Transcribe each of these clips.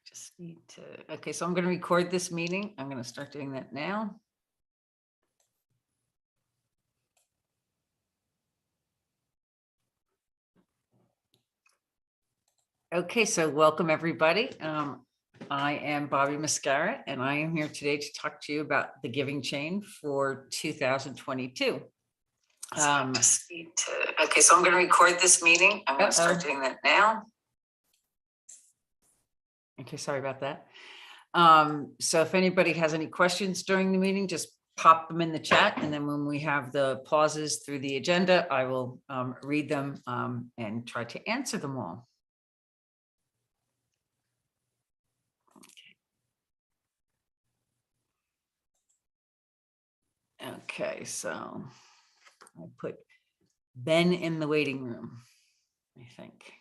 just need to, okay, so I'm going to record this meeting. I'm going to start doing that now. Okay, so welcome everybody. I am Bobby Mascara, and I am here today to talk to you about the Giving Chain for 2022. Just need to, okay, so I'm going to record this meeting. I'm going to start doing that now. Okay, sorry about that. So if anybody has any questions during the meeting, just pop them in the chat. And then when we have the pauses through the agenda, I will read them and try to answer them all. Okay, so I put Ben in the waiting room, I think.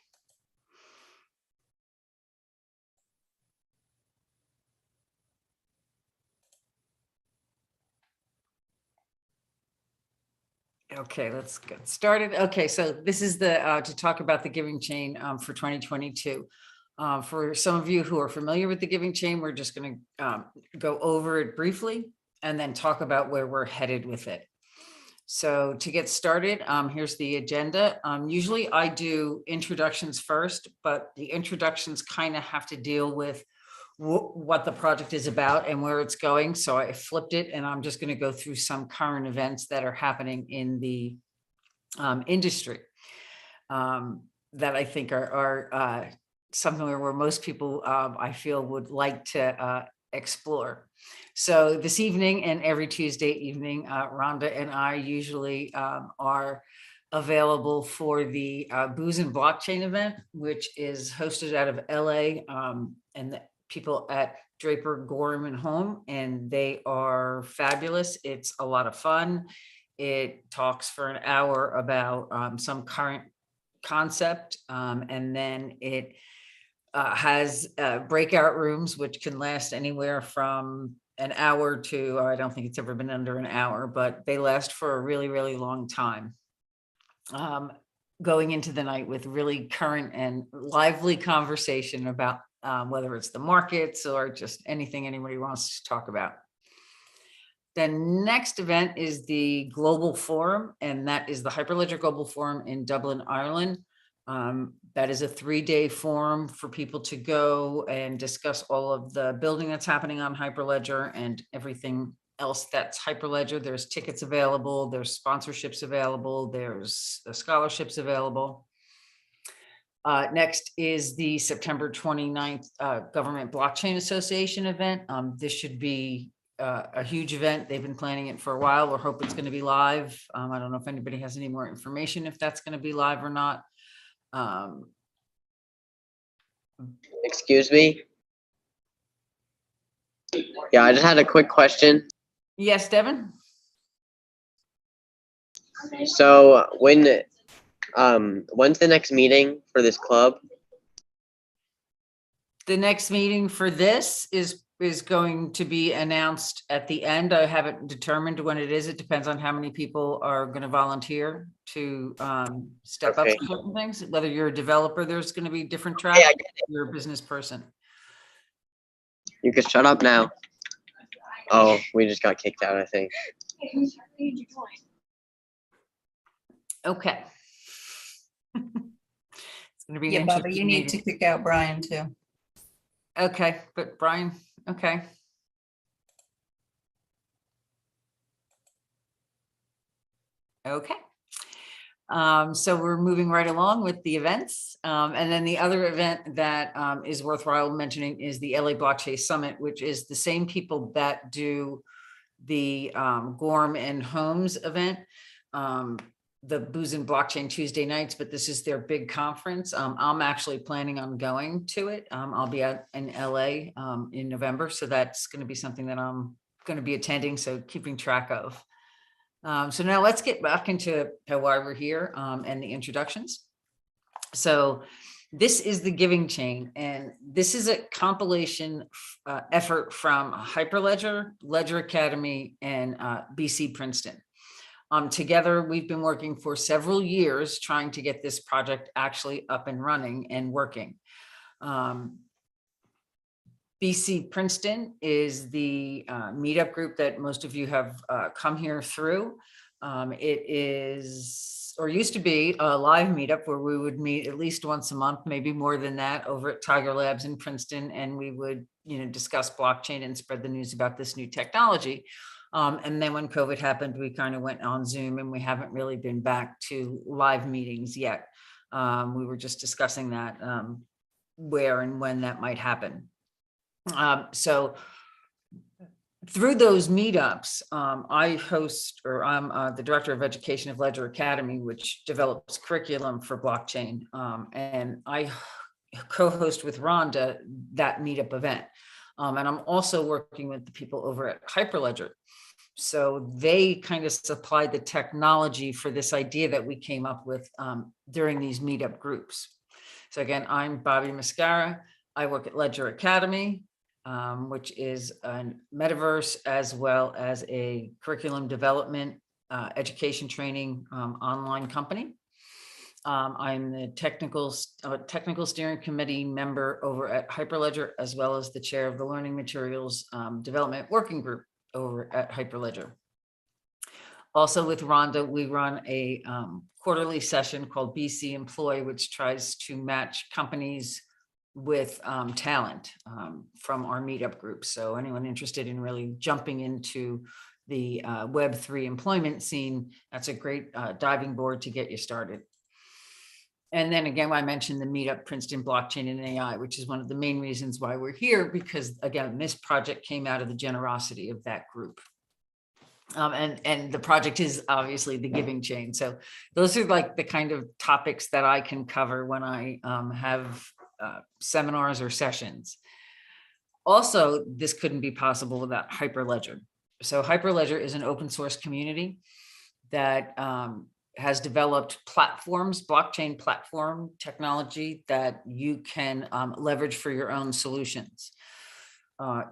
Okay, let's get started. Okay, so this is the to talk about the Giving Chain for 2022. For some of you who are familiar with the Giving Chain, we're just going to go over it briefly and then talk about where we're headed with it. So to get started, here's the agenda. Usually I do introductions first, but the introductions kind of have to deal with what the project is about and where it's going. So I flipped it, and I'm just going to go through some current events that are happening in the industry that I think are something where most people I feel would like to explore. So this evening and every Tuesday evening, Rhonda and I usually are available for the Booze and Blockchain event, which is hosted out of LA, and the people at Draper, Gorham and Home, and they are fabulous. It's a lot of fun. It talks for an hour about some current concept, and then it has breakout rooms, which can last anywhere from an hour to, I don't think it's ever been under an hour, but they last for a really, really long time. Going into the night with really current and lively conversation about whether it's the markets or just anything anybody wants to talk about. The next event is the Global Forum, and that is the Hyperledger Global Forum in Dublin, Ireland. That is a 3-day forum for people to go and discuss all of the building that's happening on Hyperledger and everything else that's Hyperledger. There's tickets available, there's sponsorships available, there's scholarships available. Next is the September 29th Government Blockchain Association event. This should be a huge event. They've been planning it for a while. We hope it's going to be live. I don't know if anybody has any more information if that's going to be live or not. Excuse me. Yeah, I just had a quick question. Yes, Devin. So when's the next meeting for this club? The next meeting for this is going to be announced at the end. I haven't determined when it is. It depends on how many people are going to volunteer to step up for certain things. Whether you're a developer, there's going to be different tracks. Yeah, you're a business person. You can shut up now. Oh, we just got kicked out, I think. Okay. It's going to be yeah, Bobby, you need to kick out Brian too. Okay, but Brian, okay. Okay. So we're moving right along with the events. And then the other event that is worthwhile mentioning is the LA Blockchain Summit, which is the same people that do the Gorham and Homes event, the Booze and Blockchain Tuesday nights, but this is their big conference. I'm actually planning on going to it. I'll be out in LA in November. So that's going to be something that I'm going to be attending. So keeping track of. So now let's get back into why we're here and the introductions. So this is the Giving Chain, and this is a compilation effort from Hyperledger, Ledger Academy, and BC Princeton. Together, we've been working for several years trying to get this project actually up and running and working. BC Princeton is the meetup group that most of you have come here through. It is, or used to be, a live meetup where we would meet at least once a month, maybe more than that, over at Tiger Labs in Princeton, and we would, discuss blockchain and spread the news about this new technology. And then when COVID happened, we kind of went on Zoom, and we haven't really been back to live meetings yet. We were just discussing that, where and when that might happen. So through those meetups, I host, or I'm the director of education of Ledger Academy, which develops curriculum for blockchain. And I co-host with Rhonda that meetup event. And I'm also working with the people over at Hyperledger. So they kind of supplied the technology for this idea that we came up with during these meetup groups. So again, I'm Bobby Mascara. I work at Ledger Academy, which is a metaverse as well as a curriculum development, education training online company. I'm the technical steering committee member over at Hyperledger, as well as the chair of the learning materials development working group over at Hyperledger. Also with Rhonda, we run a quarterly session called BC Employ, which tries to match companies with talent from our meetup group. So anyone interested in really jumping into the Web3 employment scene, that's a great diving board to get you started. And then again, I mentioned the meetup Princeton Blockchain and AI, which is one of the main reasons why we're here, because again, this project came out of the generosity of that group. And the project is obviously the Giving Chain. So those are like the kind of topics that I can cover when I have seminars or sessions. Also, this couldn't be possible without Hyperledger. So Hyperledger is an open source community that has developed platforms, blockchain platform technology that you can leverage for your own solutions.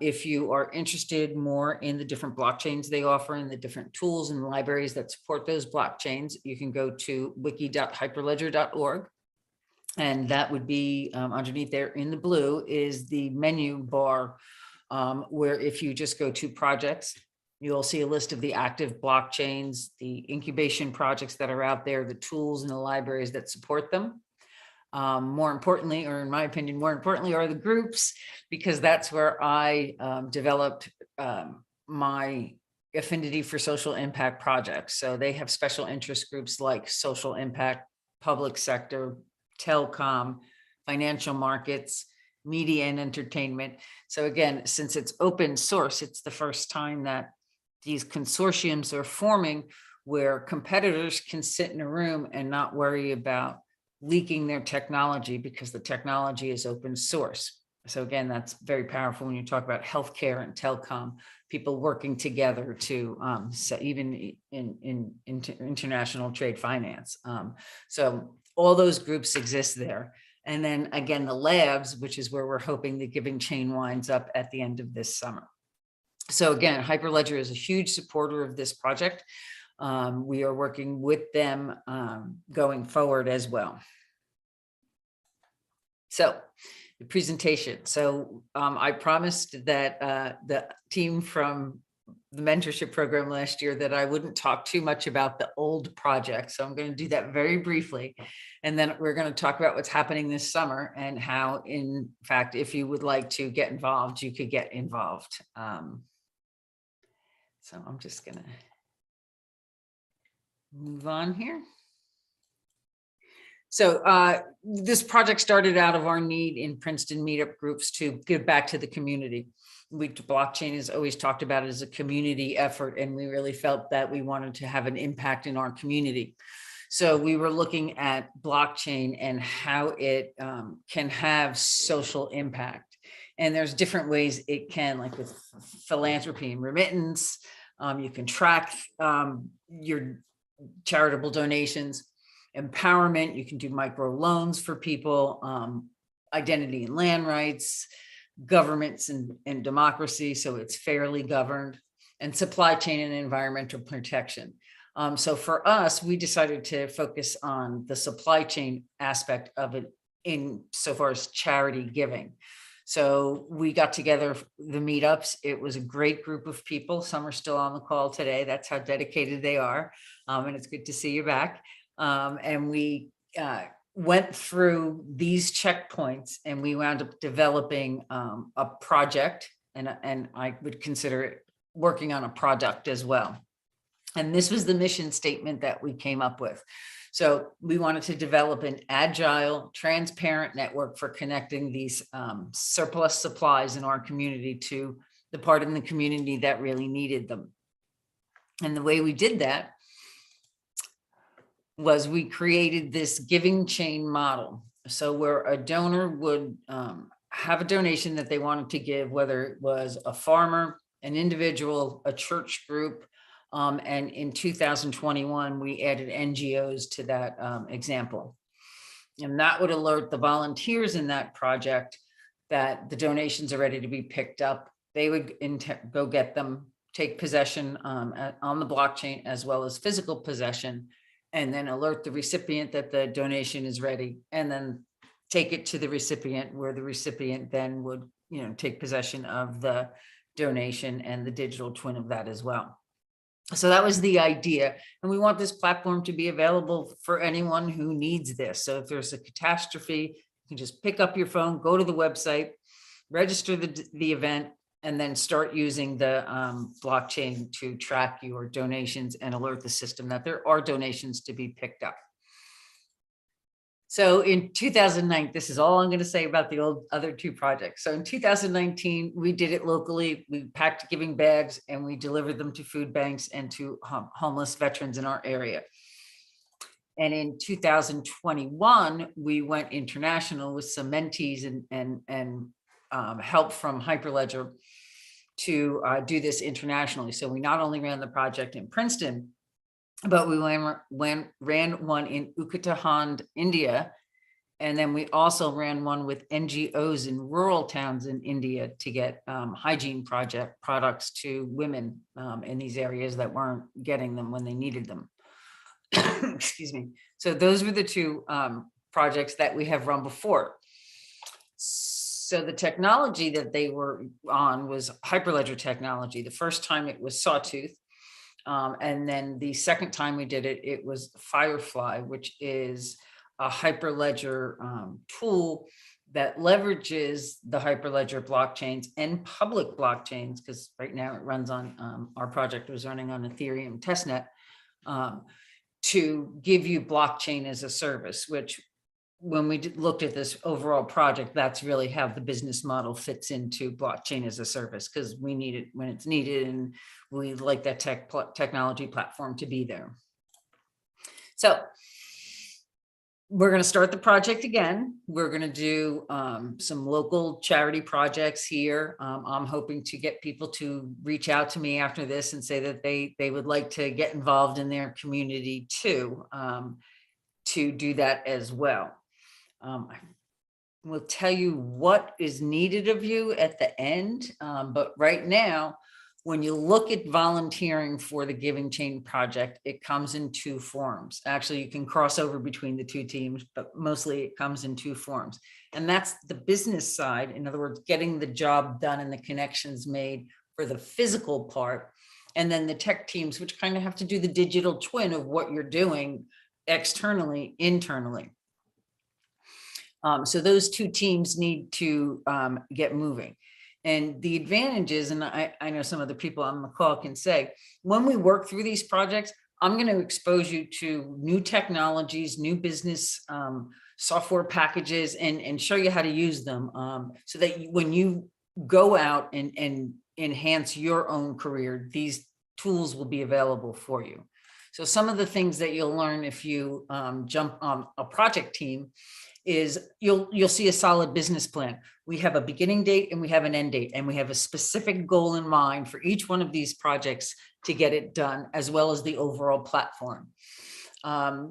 If you are interested more in the different blockchains they offer and the different tools and libraries that support those blockchains, you can go to wiki.hyperledger.org. And that would be underneath there in the blue is the menu bar, where if you just go to projects, you'll see a list of the active blockchains, the incubation projects that are out there, the tools and the libraries that support them. More importantly, or in my opinion, more importantly, are the groups, because that's where I developed my affinity for social impact projects. So they have special interest groups like social impact, public sector, telecom, financial markets, media and entertainment. So again, since it's open source, it's the first time that these consortiums are forming where competitors can sit in a room and not worry about leaking their technology, because the technology is open source. So again, that's very powerful when you talk about healthcare and telecom, people working together to so even in international trade finance. So all those groups exist there. And then again, the labs, which is where we're hoping the Giving Chain winds up at the end of this summer. So again, Hyperledger is a huge supporter of this project. We are working with them going forward as well. So the presentation. So I promised that the team from the mentorship program last year that I wouldn't talk too much about the old project. So I'm going to do that very briefly. And then we're going to talk about what's happening this summer and how, in fact, if you would like to get involved, you could get involved. So I'm just going to move on here. So this project started out of our need in Princeton meetup groups to give back to the community. Blockchain is always talked about as a community effort, and we really felt that we wanted to have an impact in our community. So we were looking at blockchain and how it can have social impact. And there's different ways it can, like with philanthropy and remittance. You can track your charitable donations. Empowerment, you can do micro loans for people, identity and land rights, governments and democracy, so it's fairly governed, and supply chain and environmental protection. So for us, we decided to focus on the supply chain aspect of it in so far as charity giving. So we got together the meetups. It was a great group of people. Some are still on the call today. That's how dedicated they are. And it's good to see you back. And we went through these checkpoints and we wound up developing a project, and I would consider it working on a product as well. And this was the mission statement that we came up with. So we wanted to develop an agile, transparent network for connecting these surplus supplies in our community to the part of the community that really needed them. And the way we did that was we created this giving chain model. So where a donor would have a donation that they wanted to give, whether it was a farmer, an individual, a church group, and in 2021, we added NGOs to that example. And that would alert the volunteers in that project that the donations are ready to be picked up. They would go get them, take possession on the blockchain as well as physical possession, and then alert the recipient that the donation is ready, and then take it to the recipient, where the recipient then would, take possession of the donation and the digital twin of that as well. So that was the idea. And we want this platform to be available for anyone who needs this. So if there's a catastrophe, you can just pick up your phone, go to the website, register the event, and then start using the blockchain to track your donations and alert the system that there are donations to be picked up. So in 2009, this is all I'm going to say about the other two projects. So in 2019, we did it locally. We packed giving bags and we delivered them to food banks and to homeless veterans in our area. And in 2021, we went international with some mentees and help from Hyperledger to do this internationally. So we not only ran the project in Princeton, but we ran one in Uttarakhand, India. And then we also ran one with NGOs in rural towns in India to get hygiene products to women in these areas that weren't getting them when they needed them. Excuse me. So those were the two projects that we have run before. So the technology that they were on was Hyperledger technology. The first time it was Sawtooth. And then the second time we did it, it was Firefly, which is a Hyperledger tool that leverages the Hyperledger blockchains and public blockchains, because right now it runs on, our project was running on Ethereum testnet, to give you blockchain as a service, which when we looked at this overall project, that's really how the business model fits into blockchain as a service, because we need it when it's needed, and we like that technology platform to be there. So we're going to start the project again. We're going to do some local charity projects here. I'm hoping to get people to reach out to me after this and say that they would like to get involved in their community too, to do that as well. I will tell you what is needed of you at the end, but right now, when you look at volunteering for the Giving Chain project, it comes in two forms. Actually, you can cross over between the two teams, but mostly it comes in two forms. And that's the business side. In other words, getting the job done and the connections made for the physical part. And then the tech teams, which kind of have to do the digital twin of what you're doing externally, internally. So those two teams need to get moving. And the advantages, and I know some of the people on the call can say, when we work through these projects, I'm going to expose you to new technologies, new business software packages, and show you how to use them, so that when you go out and enhance your own career, these tools will be available for you. So some of the things that you'll learn if you jump on a project team is you'll see a solid business plan. We have a beginning date and we have an end date, and we have a specific goal in mind for each one of these projects to get it done, as well as the overall platform.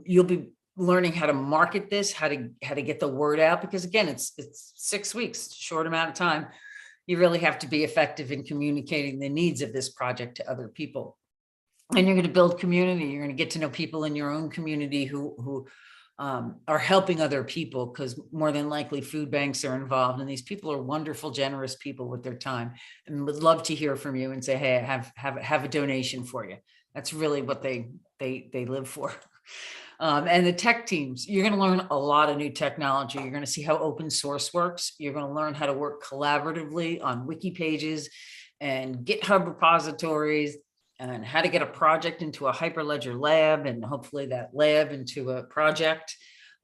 You'll be learning how to market this, how to get the word out, because again, it's 6 weeks, short amount of time. You really have to be effective in communicating the needs of this project to other people. And you're going to build community. You're going to get to know people in your own community who are helping other people, because more than likely food banks are involved, and these people are wonderful, generous people with their time, and would love to hear from you and say, hey, I have a donation for you. That's really what they live for. And the tech teams, you're going to learn a lot of new technology. You're going to see how open source works. You're going to learn how to work collaboratively on wiki pages and GitHub repositories, and how to get a project into a Hyperledger lab, and hopefully that lab into a project.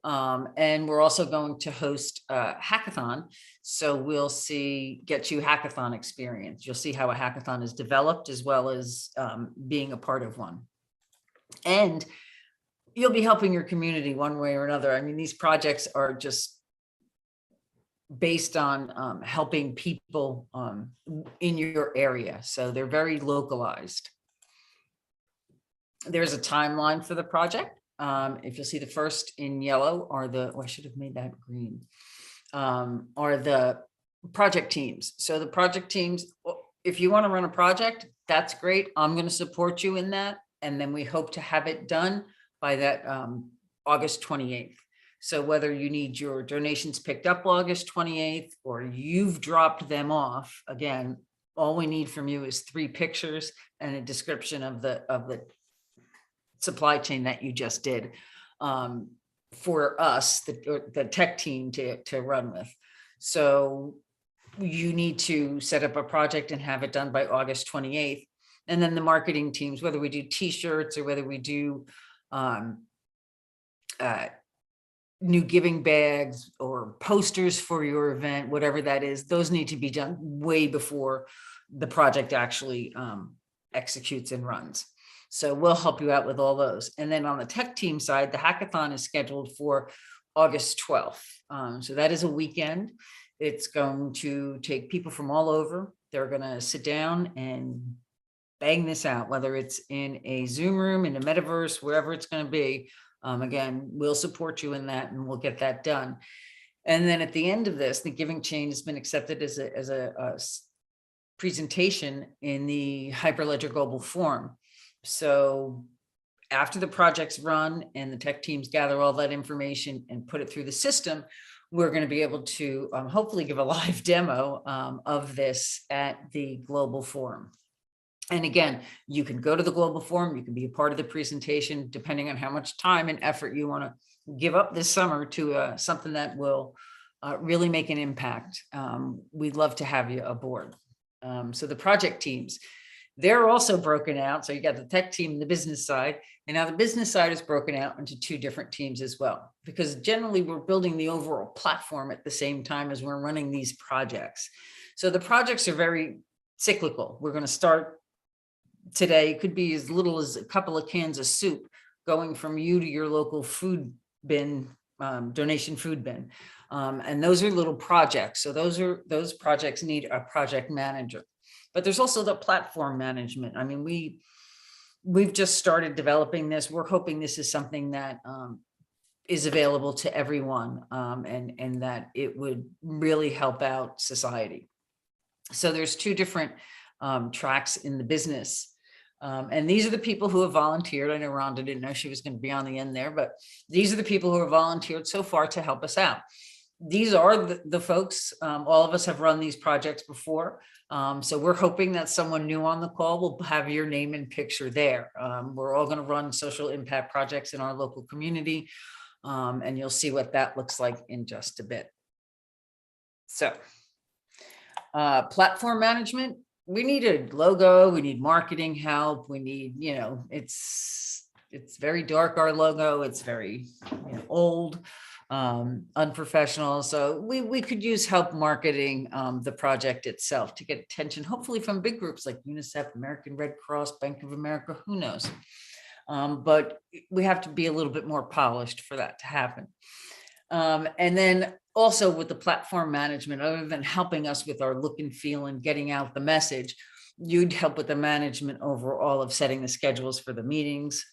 And we're also going to host a hackathon. So we'll get you hackathon experience. You'll see how a hackathon is developed, as well as being a part of one. And you'll be helping your community one way or another. I mean, these projects are just based on helping people in your area. So they're very localized. There's a timeline for the project. If you'll see, the first in yellow are I should have made that green, are the project teams. So the project teams, if you want to run a project, that's great. I'm going to support you in that. And then we hope to have it done by that August 28th. So whether you need your donations picked up August 28th, or you've dropped them off, again, all we need from you is 3 pictures and a description of the supply chain that you just did, for us, the tech team to run with. So you need to set up a project and have it done by August 28th. And then the marketing teams, whether we do t-shirts or whether we do new giving bags or posters for your event, whatever that is, those need to be done way before the project actually executes and runs. So we'll help you out with all those. And then on the tech team side, the hackathon is scheduled for August 12th. So that is a weekend. It's going to take people from all over. They're going to sit down and bang this out, whether it's in a Zoom room, in a metaverse, wherever it's going to be. Again, we'll support you in that, and we'll get that done. And then at the end of this, the Giving Chain has been accepted as a presentation in the Hyperledger Global Forum. So after the project's run and the tech teams gather all that information and put it through the system, we're going to be able to hopefully give a live demo of this at the Global Forum. And again, you can go to the Global Forum, you can be a part of the presentation, depending on how much time and effort you want to give up this summer to something that will really make an impact. We'd love to have you aboard. So the project teams, they're also broken out. So you got the tech team and the business side. And now the business side is broken out into 2 different teams as well, because generally we're building the overall platform at the same time as we're running these projects. So the projects are very cyclical. We're going to start today. It could be as little as a couple of cans of soup going from you to your local food bin, donation food bin. And those are little projects. So those projects need a project manager. But there's also the platform management. I mean, we've just started developing this. We're hoping this is something that is available to everyone, and that it would really help out society. So there's 2 different tracks in the business. And these are the people who have volunteered. I know Rhonda didn't know she was going to be on the end there, but these are the people who have volunteered so far to help us out. These are the folks, all of us have run these projects before. So we're hoping that someone new on the call will have your name and picture there. We're all going to run social impact projects in our local community. And you'll see what that looks like in just a bit. So platform management, we need a logo, we need marketing help, we need, it's very dark, our logo, it's very old, unprofessional. So we could use help marketing the project itself to get attention, hopefully from big groups like UNICEF, American Red Cross, Bank of America, who knows? But we have to be a little bit more polished for that to happen. And then also with the platform management, other than helping us with our look and feel and getting out the message, you'd help with the management overall of setting the schedules for the meetings,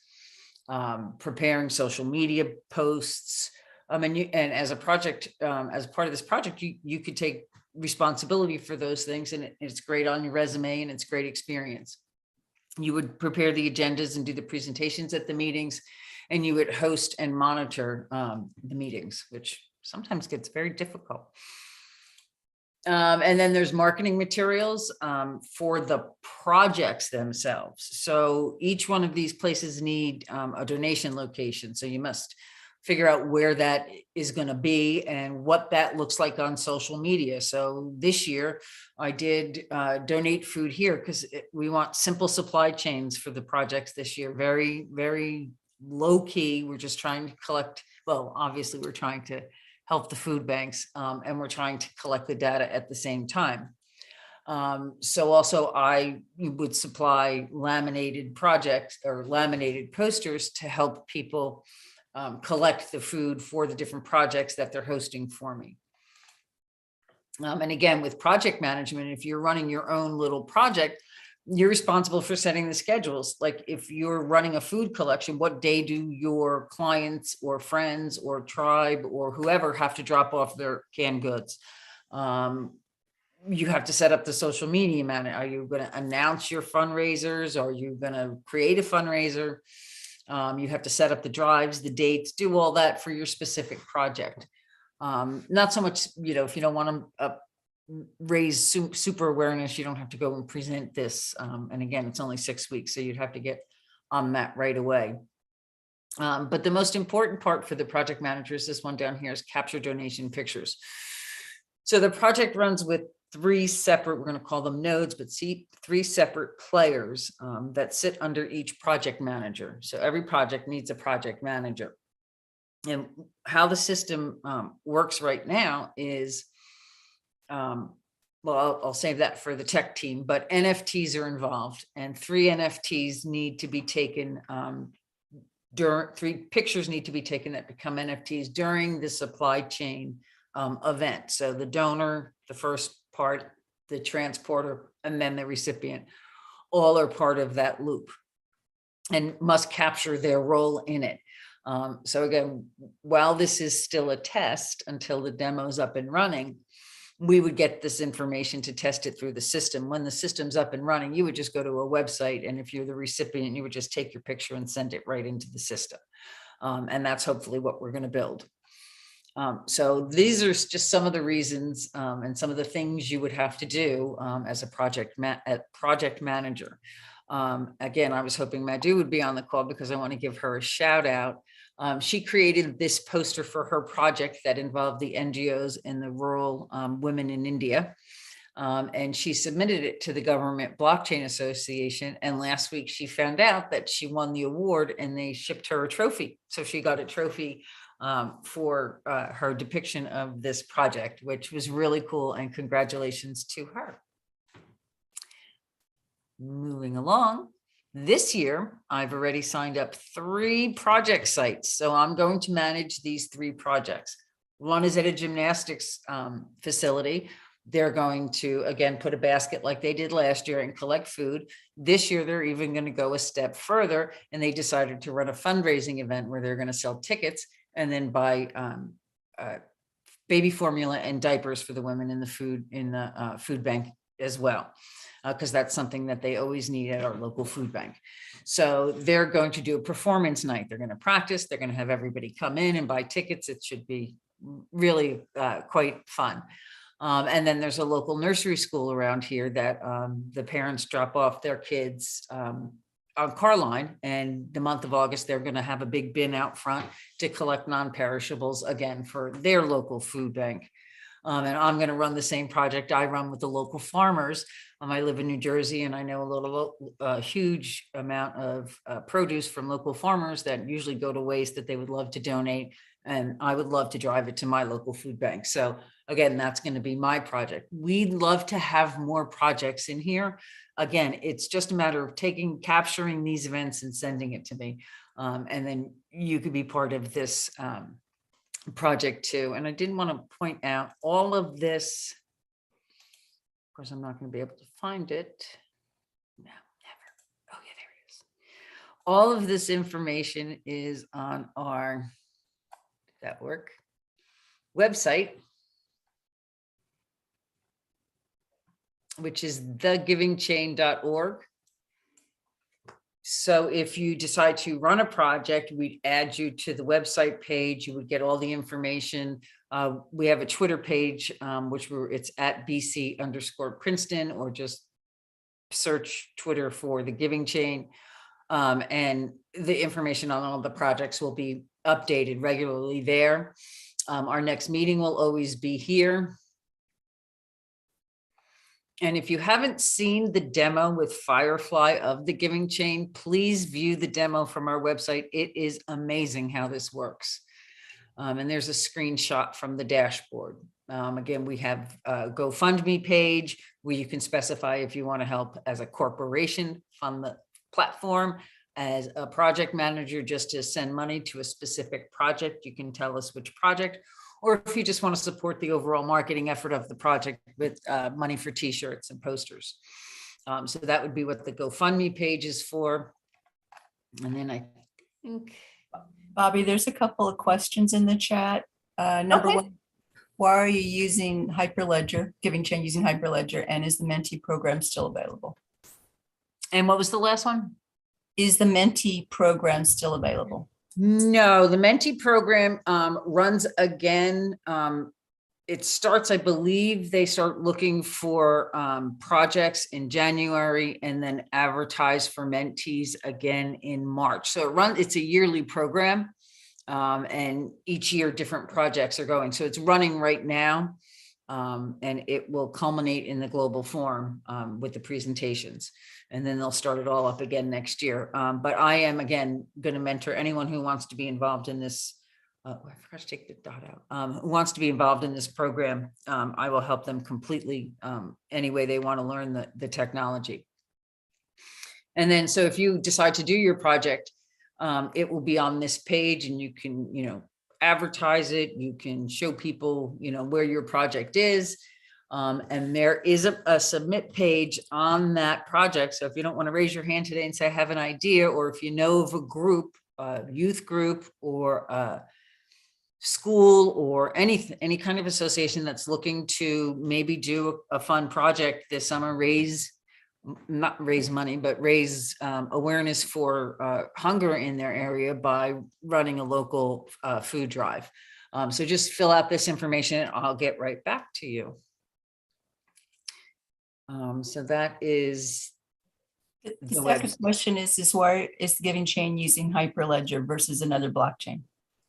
preparing social media posts. And as a project, as part of this project, you could take responsibility for those things, and it's great on your resume and it's great experience. You would prepare the agendas and do the presentations at the meetings. and you would host and monitor the meetings, which sometimes gets very difficult. And then there's marketing materials for the projects themselves. So each one of these places need a donation location. So you must figure out where that is going to be and what that looks like on social media. So this year I did donate food here because we want simple supply chains for the projects this year. Very, very low key. We're just trying to collect. Well, obviously we're trying to help the food banks, and we're trying to collect the data at the same time. So also I would supply laminated projects or laminated posters to help people collect the food for the different projects that they're hosting for me. And again, with project management, if you're running your own little project, you're responsible for setting the schedules. Like if you're running a food collection, what day do your clients or friends or tribe or whoever have to drop off their canned goods? You have to set up the social media manager. Are you going to announce your fundraisers? Are you going to create a fundraiser? You have to set up the drives, the dates, do all that for your specific project. Not so much, if you don't want to raise super awareness, you don't have to go and present this. And again, it's only 6 weeks, so you'd have to get on that right away. But the most important part for the project managers, this one down here, is capture donation pictures. So the project runs with 3 separate, we're going to call them nodes, but see 3 separate players that sit under each project manager. So every project needs a project manager. And how the system works right now is, well, I'll save that for the tech team, but NFTs are involved, and 3 NFTs need to be taken during 3 pictures need to be taken that become NFTs during the supply chain event. So the donor, the first part, the transporter, and then the recipient, all are part of that loop and must capture their role in it. So again, while this is still a test until the demo's up and running, we would get this information to test it through the system. When the system's up and running, you would just go to a website, and if you're the recipient, you would just take your picture and send it right into the system. And that's hopefully what we're going to build. So these are just some of the reasons and some of the things you would have to do as a project manager. Again, I was hoping Madhu would be on the call because I want to give her a shout out. She created this poster for her project that involved the NGOs and the rural women in India. And she submitted it to the Government Blockchain Association. And last week she found out that she won the award and they shipped her a trophy. So she got a trophy for her depiction of this project, which was really cool. And congratulations to her. Moving along. This year, I've already signed up 3 project sites. So I'm going to manage these 3 projects. One is at a gymnastics facility. They're going to, again, put a basket like they did last year and collect food. This year, they're even going to go a step further, and they decided to run a fundraising event where they're going to sell tickets and then buy baby formula and diapers for the women in the food bank as well. Because that's something that they always need at our local food bank. So they're going to do a performance night. They're going to practice. They're going to have everybody come in and buy tickets. It should be really quite fun. And then there's a local nursery school around here that the parents drop off their kids on Carline. And the month of August, they're going to have a big bin out front to collect non-perishables, again, for their local food bank. And I'm going to run the same project I run with the local farmers. I live in New Jersey, and I know a huge amount of produce from local farmers that usually go to waste that they would love to donate. And I would love to drive it to my local food bank. So again, that's going to be my project. We'd love to have more projects in here. Again, it's just a matter of capturing these events and sending it to me. And then you could be part of this project too. And I didn't want to point out all of this. Of course, I'm not going to be able to find it. No, never. Oh yeah, there it is. All of this information is on our website, which is thegivingchain.org. So if you decide to run a project, we'd add you to the website page. You would get all the information. We have a Twitter page, it's at BC_Princeton, or just search Twitter for the Giving Chain. And the information on all the projects will be updated regularly there. Our next meeting will always be here. And if you haven't seen the demo with Firefly of the Giving Chain, please view the demo from our website. It is amazing how this works. And there's a screenshot from the dashboard. Again, we have a GoFundMe page where you can specify if you want to help as a corporation fund the platform, as a project manager, just to send money to a specific project. You can tell us which project, or if you just want to support the overall marketing effort of the project with money for t-shirts and posters. So that would be what the GoFundMe page is for. And then I think, Bobby, there's a couple of questions in the chat. Number Okay. one, why are you using Hyperledger, Giving Chain using Hyperledger, and is the Mentee program still available? and what was the last one? Is the Mentee program still available? No, the Mentee program runs again. It starts, I believe they start looking for projects in January and then advertise for mentees again in March. So it's a yearly program, and each year different projects are going. So it's running right now, and it will culminate in the global forum with the presentations. And then they'll start it all up again next year. But I am, again, going to mentor anyone who wants to be involved in this. I forgot to take the dot out. Who wants to be involved in this program. I will help them completely any way they want to learn the technology. And then, so if you decide to do your project, it will be on this page, and you can, advertise it. You can show people, where your project is. And there is a submit page on that project. So if you don't want to raise your hand today and say, I have an idea, or if you know of a group, a youth group, or a school, or any kind of association that's looking to maybe do a fun project this summer, not raise money, but raise awareness for hunger in their area by running a local food drive. So just fill out this information and I'll get right back to you. So that is The the second website. question is why is the Giving Chain using Hyperledger versus another blockchain?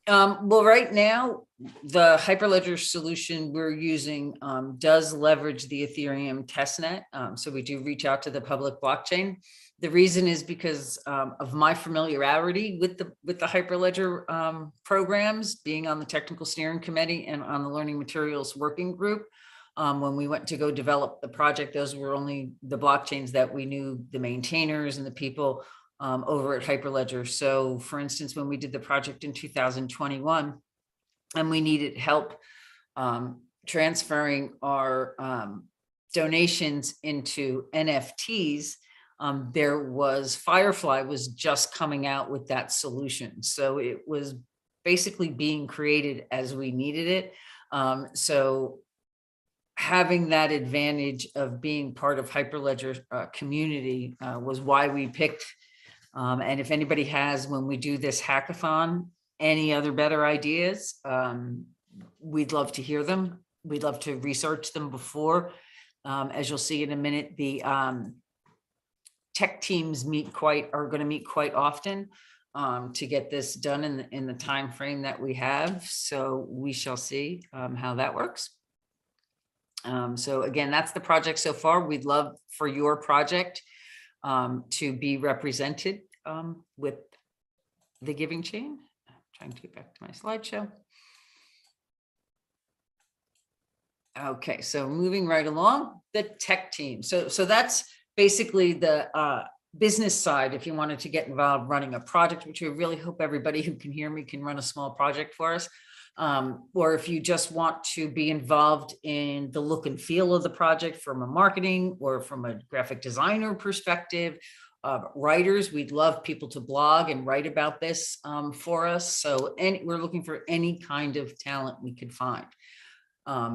Well, right now, the Hyperledger solution we're using does leverage the Ethereum testnet. So we do reach out to the public blockchain. The reason is because of my familiarity with the Hyperledger programs, being on the technical steering committee and on the learning materials working group. When we went to go develop the project, those were only the blockchains that we knew, the maintainers and the people over at Hyperledger. So for instance, when we did the project in 2021 and we needed help transferring our donations into NFTs, Firefly was just coming out with that solution. So it was basically being created as we needed it. So having that advantage of being part of Hyperledger community was why we picked. And if anybody has, when we do this hackathon, any other better ideas, we'd love to hear them. We'd love to research them before. As you'll see in a minute, the tech teams are going to meet quite often to get this done in the time frame that we have. So we shall see how that works. So again, that's the project so far. We'd love for your project to be represented with the Giving Chain. I'm trying to get back to my slideshow. Okay, so moving right along, the tech team. So that's basically the business side. If you wanted to get involved running a project, which we really hope everybody who can hear me can run a small project for us. Or if you just want to be involved in the look and feel of the project from a marketing or from a graphic designer perspective, writers, we'd love people to blog and write about this for us. So we're looking for any kind of talent we could find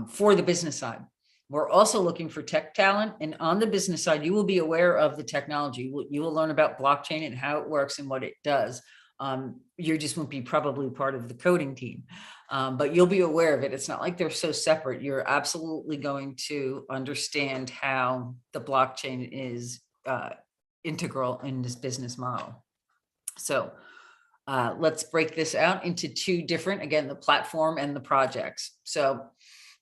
for the business side. We're also looking for tech talent, and on the business side, you will be aware of the technology. You will learn about blockchain and how it works and what it does. You just won't be probably part of the coding team, but you'll be aware of it. It's not like they're so separate. You're absolutely going to understand how the blockchain is integral in this business model. So let's break this out into two different, again, the platform and the projects. So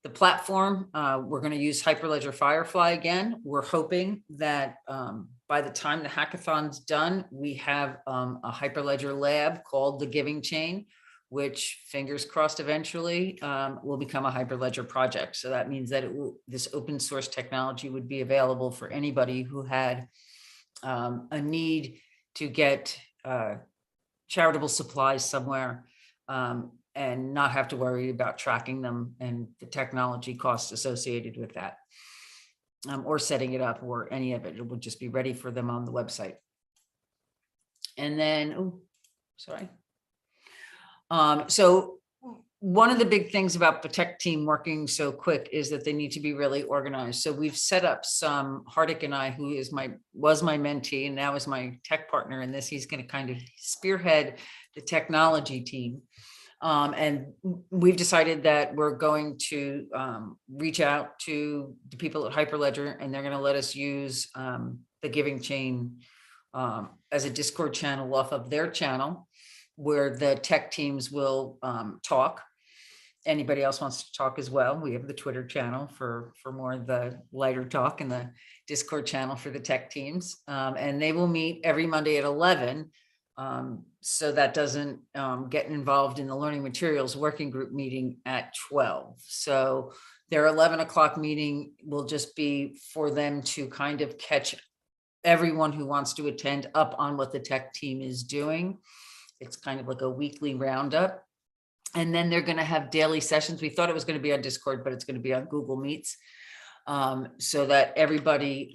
the platform, we're going to use Hyperledger Firefly again. We're hoping that by the time the hackathon's done, we have a Hyperledger lab called the Giving Chain, which, fingers crossed, eventually will become a Hyperledger project. So that means that this open source technology would be available for anybody who had a need to get charitable supplies somewhere, and not have to worry about tracking them and the technology costs associated with that, or setting it up or any of it. It would just be ready for them on the website. And then, so one of the big things about the tech team working so quick is that they need to be really organized. So we've set up some, Hardik and I, who was my mentee and now is my tech partner in this, he's going to kind of spearhead the technology team. And we've decided that we're going to reach out to the people at Hyperledger, and they're going to let us use the Giving Chain as a Discord channel off of their channel, where the tech teams will talk. Anybody else wants to talk as well. We have the Twitter channel for more of the lighter talk, and the Discord channel for the tech teams. And they will meet every Monday at 11. So that doesn't get involved in the learning materials working group meeting at 12. So their 11 o'clock meeting will just be for them to kind of catch everyone who wants to attend up on what the tech team is doing. It's kind of like a weekly roundup. And then they're going to have daily sessions. We thought it was going to be on Discord, but it's going to be on Google Meets, so that everybody,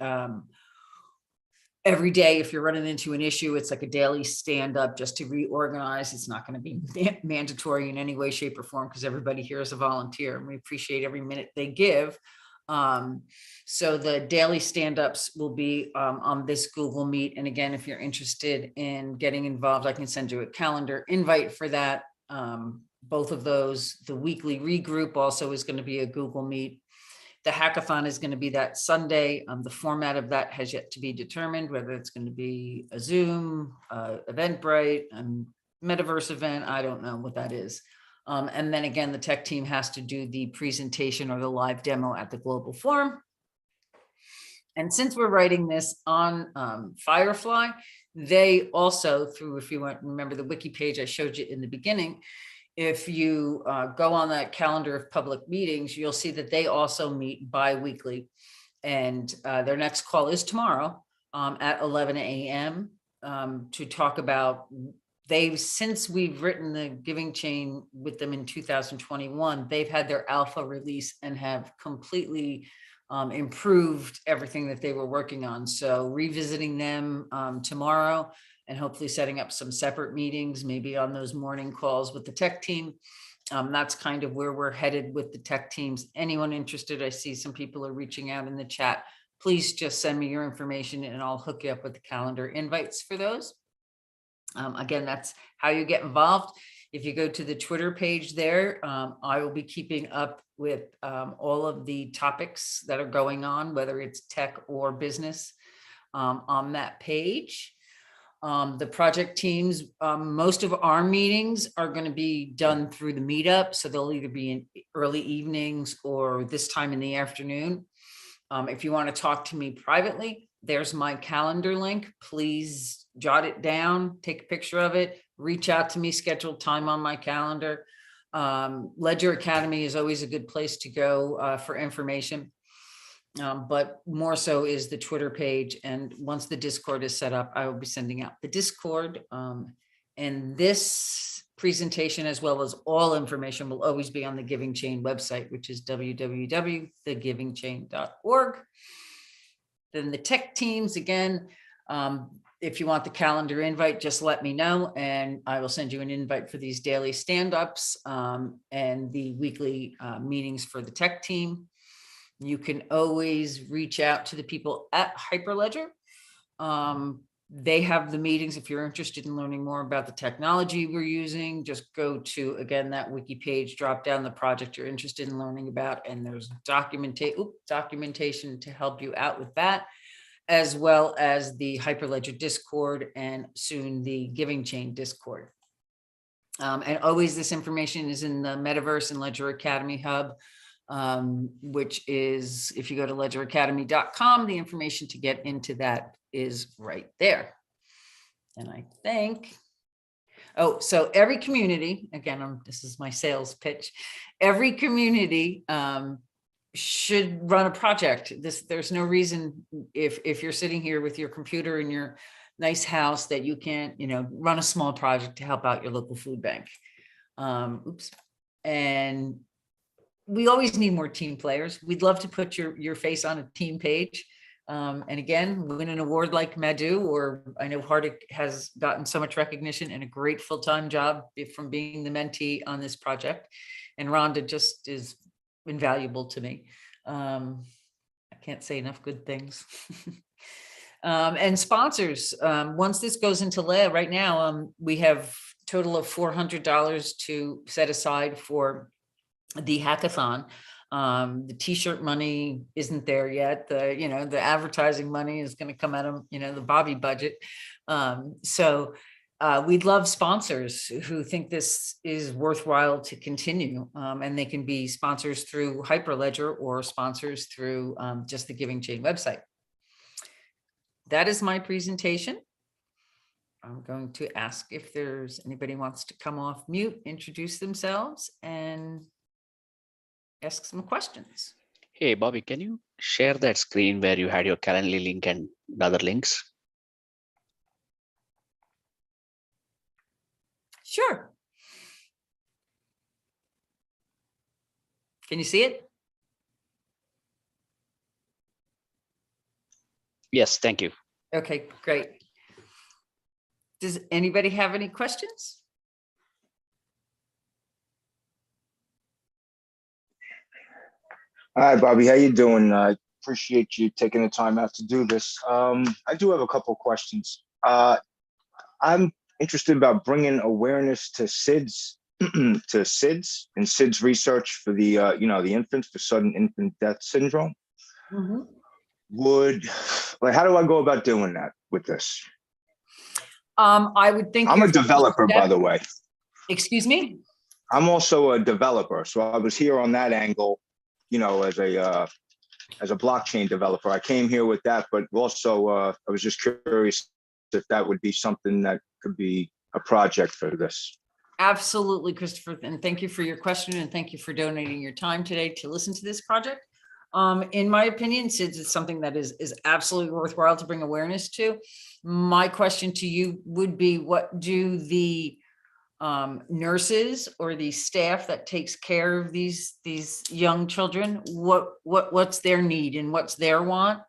every day, if you're running into an issue, it's like a daily stand up just to reorganize. It's not going to be mandatory in any way, shape, or form, because everybody here is a volunteer and we appreciate every minute they give. So the daily stand-ups will be on this Google Meet. And again, if you're interested in getting involved, I can send you a calendar invite for that. Both of those, the weekly regroup also is going to be a Google Meet. The hackathon is going to be that Sunday. The format of that has yet to be determined, whether it's going to be a Zoom, Eventbrite, metaverse event. I don't know what that is. And then again, the tech team has to do the presentation or the live demo at the Global Forum. And since we're writing this on Firefly, they also, through, if you want, remember the wiki page I showed you in the beginning, if you go on that calendar of public meetings, you'll see that they also meet bi-weekly. And their next call is tomorrow at 11 a.m. To talk about, since we've written the Giving Chain with them in 2021, they've had their alpha release and have completely improved everything that they were working on. So revisiting them tomorrow, and hopefully setting up some separate meetings, maybe on those morning calls with the tech team. That's kind of where we're headed with the tech teams. Anyone interested, I see some people are reaching out in the chat. Please just send me your information and I'll hook you up with the calendar invites for those. Again, that's how you get involved. If you go to the Twitter page there, I will be keeping up with all of the topics that are going on, whether it's tech or business, on that page. The project teams, most of our meetings are going to be done through the meetup. So they'll either be in early evenings or this time in the afternoon. If you want to talk to me privately, there's my calendar link. Please jot it down, take a picture of it, reach out to me, schedule time on my calendar. Ledger Academy is always a good place to go for information. But more so is the Twitter page. And once the Discord is set up, I will be sending out the Discord. And this presentation, as well as all information, will always be on the Giving Chain website, which is www.thegivingchain.org. Then the tech teams, again, if you want the calendar invite, just let me know and I will send you an invite for these daily stand-ups and the weekly meetings for the tech team. You can always reach out to the people at Hyperledger. They have the meetings. If you're interested in learning more about the technology we're using, just go to, again, that wiki page, drop down the project you're interested in learning about, and there's documentation to help you out with that, as well as the Hyperledger Discord and soon the Giving Chain Discord. And always this information is in the Metaverse and Ledger Academy Hub, which is, if you go to ledgeracademy.com, the information to get into that is right there. And I think, oh, so every community, again, this is my sales pitch, every community should run a project. There's no reason, if you're sitting here with your computer in your nice house, that you can't, run a small project to help out your local food bank. And we always need more team players. We'd love to put your face on a team page. And again, win an award like Madhu, or I know Hardik has gotten so much recognition and a great full-time job from being the mentee on this project. And Rhonda just is invaluable to me. I can't say enough good things. And sponsors, once this goes into lab right now, we have total of $400 to set aside for the hackathon. The t-shirt money isn't there yet. The advertising money is going to come out of, the Bobby budget. So we'd love sponsors who think this is worthwhile to continue. And they can be sponsors through Hyperledger or sponsors through just the Giving Chain website. That is my presentation. I'm going to ask if there's anybody who wants to come off mute, introduce themselves, and ask some questions. Hey, Bobby, can you share that screen where you had your Calendly link and other links? Sure. Can you see it? Yes, thank you. Okay, great. Does anybody have any questions? Hi, Bobby. How you doing? I appreciate you taking the time out to do this. I do have a couple of questions. I'm interested about bringing awareness to SIDS, to SIDS and SIDS research for the, the infants for sudden infant death syndrome. Mm-hmm. How do I go about doing that with this? I would think I'm a developer, by the way. Excuse me? I'm also a developer, so I was here on that angle, as a blockchain developer. I came here with that, but also I was just curious if that would be something that could be a project for this. Absolutely, Christopher, and thank you for your question, and thank you for donating your time today to listen to this project. In my opinion, SIDS is something that is absolutely worthwhile to bring awareness to. My question to you would be, what do the nurses or the staff that takes care of these young children, what's their need and what's their want?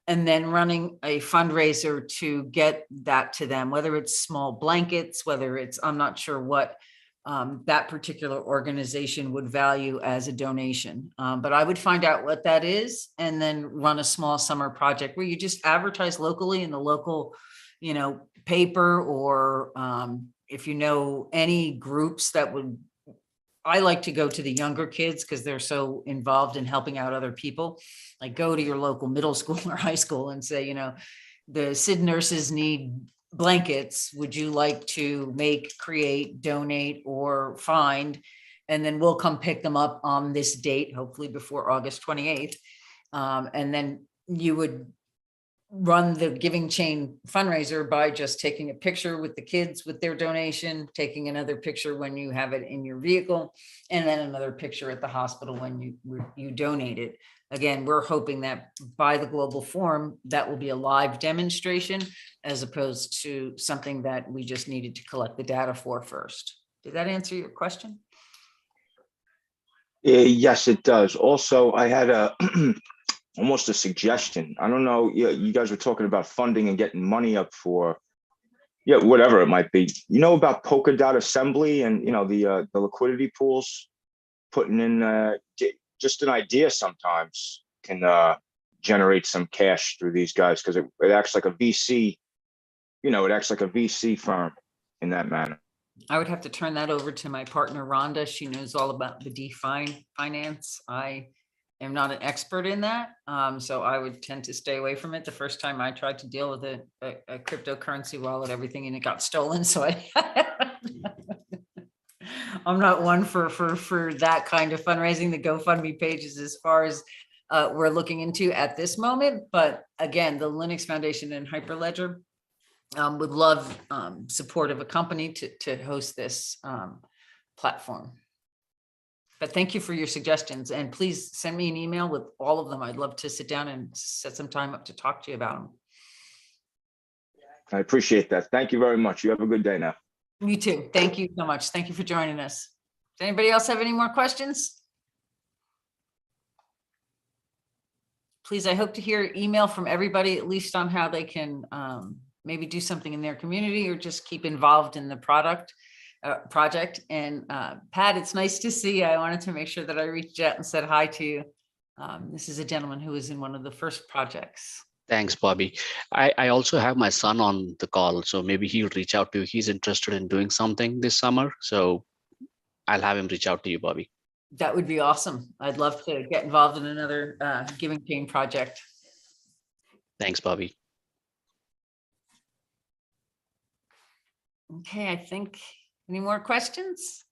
And then running a fundraiser to get that to them, whether it's small blankets, whether it's, I'm not sure what that particular organization would value as a donation. But I would find out what that is and then run a small summer project where you just advertise locally in the local, paper, or if you know any groups that would. I like to go to the younger kids because they're so involved in helping out other people. Like, go to your local middle school or high school and say, the SID nurses need blankets. Would you like to make, create, donate, or find? And then we'll come pick them up on this date, hopefully before August 28th. And then you would run the Giving Chain fundraiser by just taking a picture with the kids with their donation, taking another picture when you have it in your vehicle, and then another picture at the hospital when you donate it. Again, we're hoping that by the Global Forum, that will be a live demonstration as opposed to something that we just needed to collect the data for first. Did that answer your question? Yes, it does. Also, I had almost a suggestion. I don't know. You guys were talking about funding and getting money up for, whatever it might be. You know about Polkadot Assembly and the liquidity pools, putting in just an idea sometimes. can generate some cash through these guys because it acts like a VC. It acts like a VC firm in that manner. I would have to turn that over to my partner Rhonda. She knows all about the DeFi finance. I am not an expert in that. So I would tend to stay away from it. The first time I tried to deal with a cryptocurrency wallet, everything in it got stolen. So I'm not one for that kind of fundraising. The GoFundMe page is as far as we're looking into at this moment. But again, the Linux Foundation and Hyperledger would love support of a company to host this platform. But thank you for your suggestions, and please send me an email with all of them. I'd love to sit down and set some time up to talk to you about them. I appreciate that. Thank you very much. You have a good day now. You too. Thank you so much. Thank you for joining us. Does anybody else have any more questions? Please, I hope to hear email from everybody, at least on how they can maybe do something in their community or just keep involved in the project. And Pat, it's nice to see you. I wanted to make sure that I reached out and said hi to you. This is a gentleman who was in one of the first projects. Thanks, Bobby. I also have my son on the call, so maybe he'll reach out to you. He's interested in doing something this summer, so I'll have him reach out to you, Bobby. That would be awesome. I'd love to get involved in another Giving Chain project. Thanks, Bobby. Okay, I think, any more questions?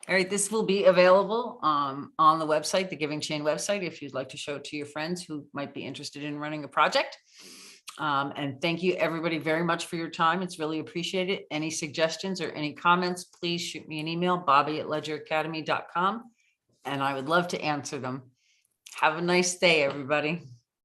All right, this will be available on the website, the Giving Chain website, if you'd like to show it to your friends who might be interested in running a project. And thank you everybody very much for your time. It's really appreciated. Any suggestions or any comments, please shoot me an email, bobby@ledgeracademy.com, and I would love to answer them. Have a nice day, everybody.